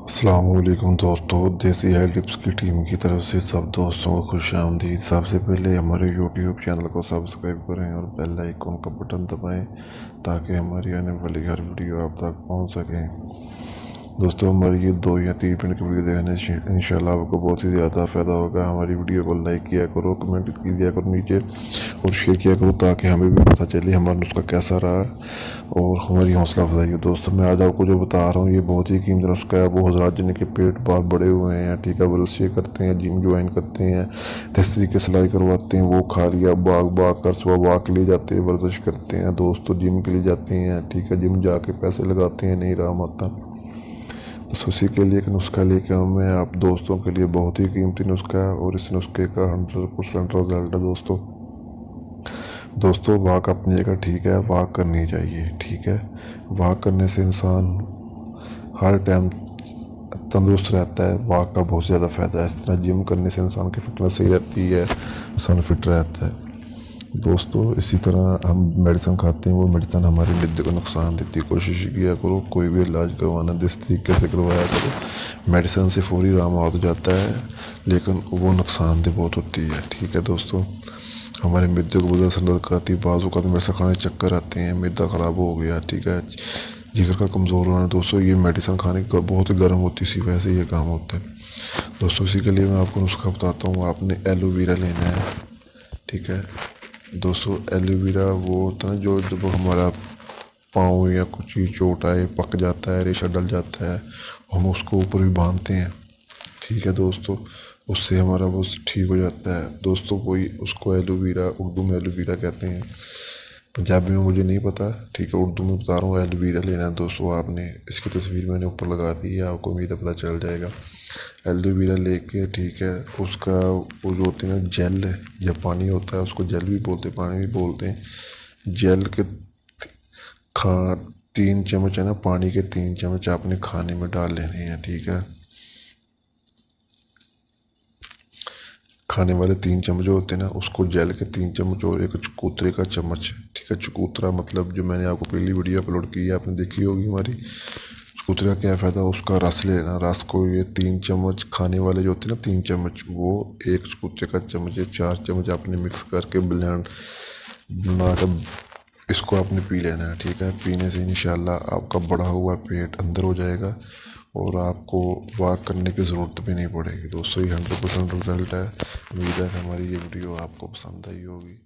अस्सलाम वालेकुम दोस्तों, देसी हेल्थ टिप्स की टीम की तरफ से सब दोस्तों को खुश आमदीद। सबसे पहले हमारे यूट्यूब चैनल को सब्सक्राइब करें और बेल आइकन का बटन दबाएं ताकि हमारी आने वाली हर वीडियो आप तक पहुंच सकें। दोस्तों, हमारी ये 2 या 3 मिनट की वीडियो देखने से इंशाल्लाह आपको बहुत ही ज़्यादा फ़ायदा होगा। हमारी वीडियो को लाइक किया करो, कमेंट किया करो नीचे और शेयर किया करो ताकि हमें भी पता चले हमारा नुस्खा कैसा रहा और हमारी हौसला अफजाई हो। दोस्तों, मैं आज आपको जो बता रहा हूँ ये बहुत ही कीमती नुस्खा है। वो हजरात जिनके पेट बाल बड़े हुए हैं, ठीक है, वर्जिश करते हैं, जिम ज्वाइन करते हैं, इस तरीके सिलाई करवाते हैं, वो खा लिया, भाग भाग कर सुबह वॉक के लिए जाते हैं, वर्जिश करते हैं, दोस्तों जिम के लिए जाते हैं, ठीक है, जिम जाके पैसे लगाते हैं, नहीं रहा आता। बस उसी के लिए एक नुस्खा लेके आऊँ मैं आप दोस्तों के लिए। बहुत ही कीमती नुस्खा है और इस नुस्खे का 100% रिजल्ट है। दोस्तों वॉक अपनी जगह ठीक है, वॉक करनी चाहिए, ठीक है। वॉक करने से इंसान हर टाइम तंदुरुस्त रहता है, वॉक का बहुत ज़्यादा फ़ायदा है। इस तरह जिम करने से इंसान की फिटनेस सही रहती है, इंसान फिट रहता है। दोस्तों इसी तरह हम मेडिसिन खाते हैं, वो मेडिसिन हमारी मिद्दे को नुकसान देती है। कोशिश किया करो कोई भी इलाज करवाना जिस तरीके से करवाया करो। मेडिसिन से फौरी आराम आ जाता है लेकिन वो नुकसानदेह बहुत होती है, ठीक है। दोस्तों हमारे मिद्दे को वजह से लगाती बाजू का तो मेरे से खाने चक्कर आते हैं, मिद्दा ख़राब हो गया, ठीक है, जिगर का कमज़ोर होना। दोस्तों ये मेडिसिन खाने की बहुत ही गर्म होती सी वैसे ये काम होता है। दोस्तों इसी के लिए मैं आपको नुस्खा बताता हूँ। आपने एलोवेरा लेना है, ठीक है। दोस्तों एलोवेरा वो होता है ना जो जब हमारा पाँव या कुछ चीज़ चोट आए, पक जाता है, रेशा डल जाता है, हम उसको ऊपर भी बांधते हैं, ठीक है दोस्तों, उससे हमारा वो ठीक हो जाता है। दोस्तों कोई उसको एलोवेरा, उर्दू में एलोवेरा कहते हैं, पंजाबी में मुझे नहीं पता, ठीक है, उर्दू में बता रहा हूँ। एलोवेरा लेना है दोस्तों आपने, इसकी तस्वीर मैंने ऊपर लगा दी है, आपको उम्मीद है पता चल जाएगा। एलोवेरा लेके, ठीक है, उसका वो जो होती है ना जेल या पानी होता है, उसको जेल भी बोलते हैं, पानी भी बोलते हैं। जेल के खा 3 चम्मच है ना, पानी के 3 चम्मच आपने खाने में डाल लेने हैं, ठीक है। खाने वाले 3 चम्मच होते हैं ना, उसको जेल के 3 चम्मच और एक चकोतरे का चम्मच, ठीक है। चकोतरा मतलब जो मैंने आपको पहली वीडियो अपलोड की है, आपने देखी होगी हमारी। चकोतरे का क्या फ़ायदा, उसका रस लेना, रस को ये 3 चम्मच खाने वाले जो होते हैं ना 3 चम्मच, वो एक चकोतरे का चम्मच या 4 चम्मच आपने मिक्स करके ब्लेंड बना कर इसको आपने पी लेना है, ठीक है। पीने से इंशाल्लाह आपका बढ़ा हुआ पेट अंदर हो जाएगा और आपको वॉक करने की ज़रूरत भी नहीं पड़ेगी। दोस्तों ये 100% रिजल्ट है। उम्मीद है कि हमारी ये वीडियो आपको पसंद आई होगी।